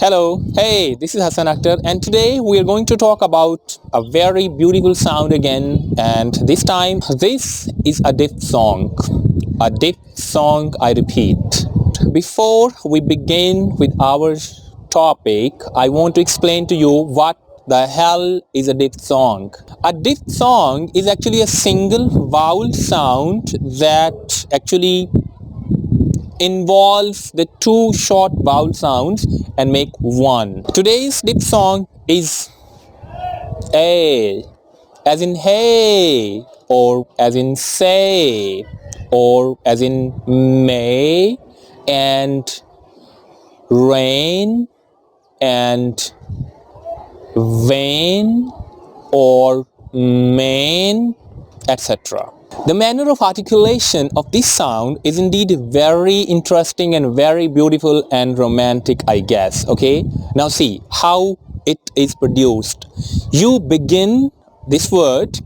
Hello, hey, this is Hassan Akhtar, and today we are going to talk about a very beautiful sound again, and this time this is a diphthong. A diphthong, I repeat. Before we begin with our topic, I want to explain to you what the hell is a diphthong. A diphthong is actually a single vowel sound that actually involves the two short vowel sounds and make one. Today's diphthong is A, as in hey, or as in say, or as in may, and rain, and vain, or main, etc. The manner of articulation of this sound is indeed very interesting and very beautiful and romantic, I guess. Okay, now see how it is produced. You begin this word,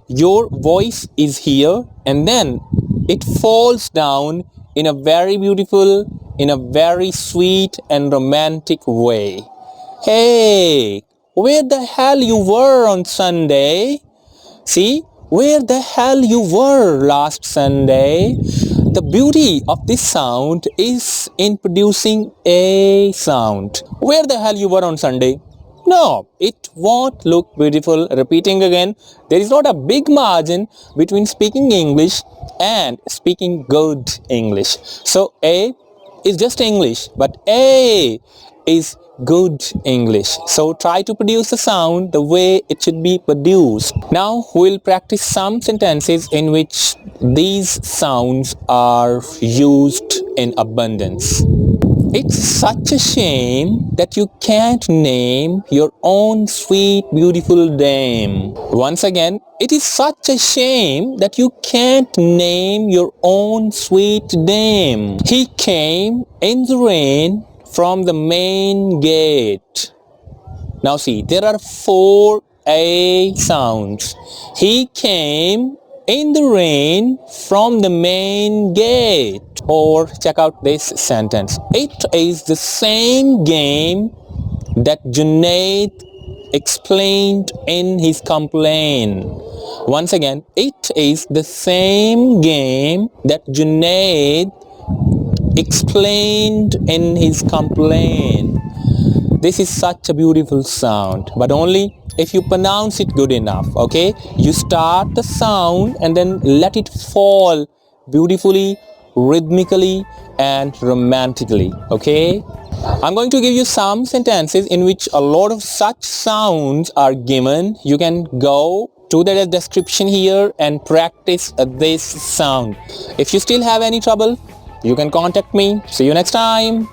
your voice is here, and then it falls down in a very beautiful, in a very sweet and romantic way. Hey, where the hell you were on Sunday? See, where the hell you were last Sunday? The beauty of this sound is in producing a sound. Where the hell you were on Sunday? No, it won't look beautiful. Repeating again, there is not a big margin between speaking English and speaking good English. So A is just English, but A is good English. So try to produce the sound the way it should be produced. Now we'll practice some sentences in which these sounds are used in abundance. It's such a shame that you can't name your own sweet beautiful dame. Once again, it is such a shame that you can't name your own sweet dame. He came in the rain from the main gate. Now see, there are 4 A sounds. He came in the rain from the main gate. Or check out this sentence. It is the same game that Junaid explained in his complaint. Once again, it is the same game that Junaid explained in his complaint. This is such a beautiful sound, but only if you pronounce it good enough. Okay, you start the sound and then let it fall beautifully, rhythmically and romantically. Okay, I'm going to give you some sentences in which a lot of such sounds are given. You can go to the description here and practice this sound. If you still have any trouble, you can contact me. See you next time.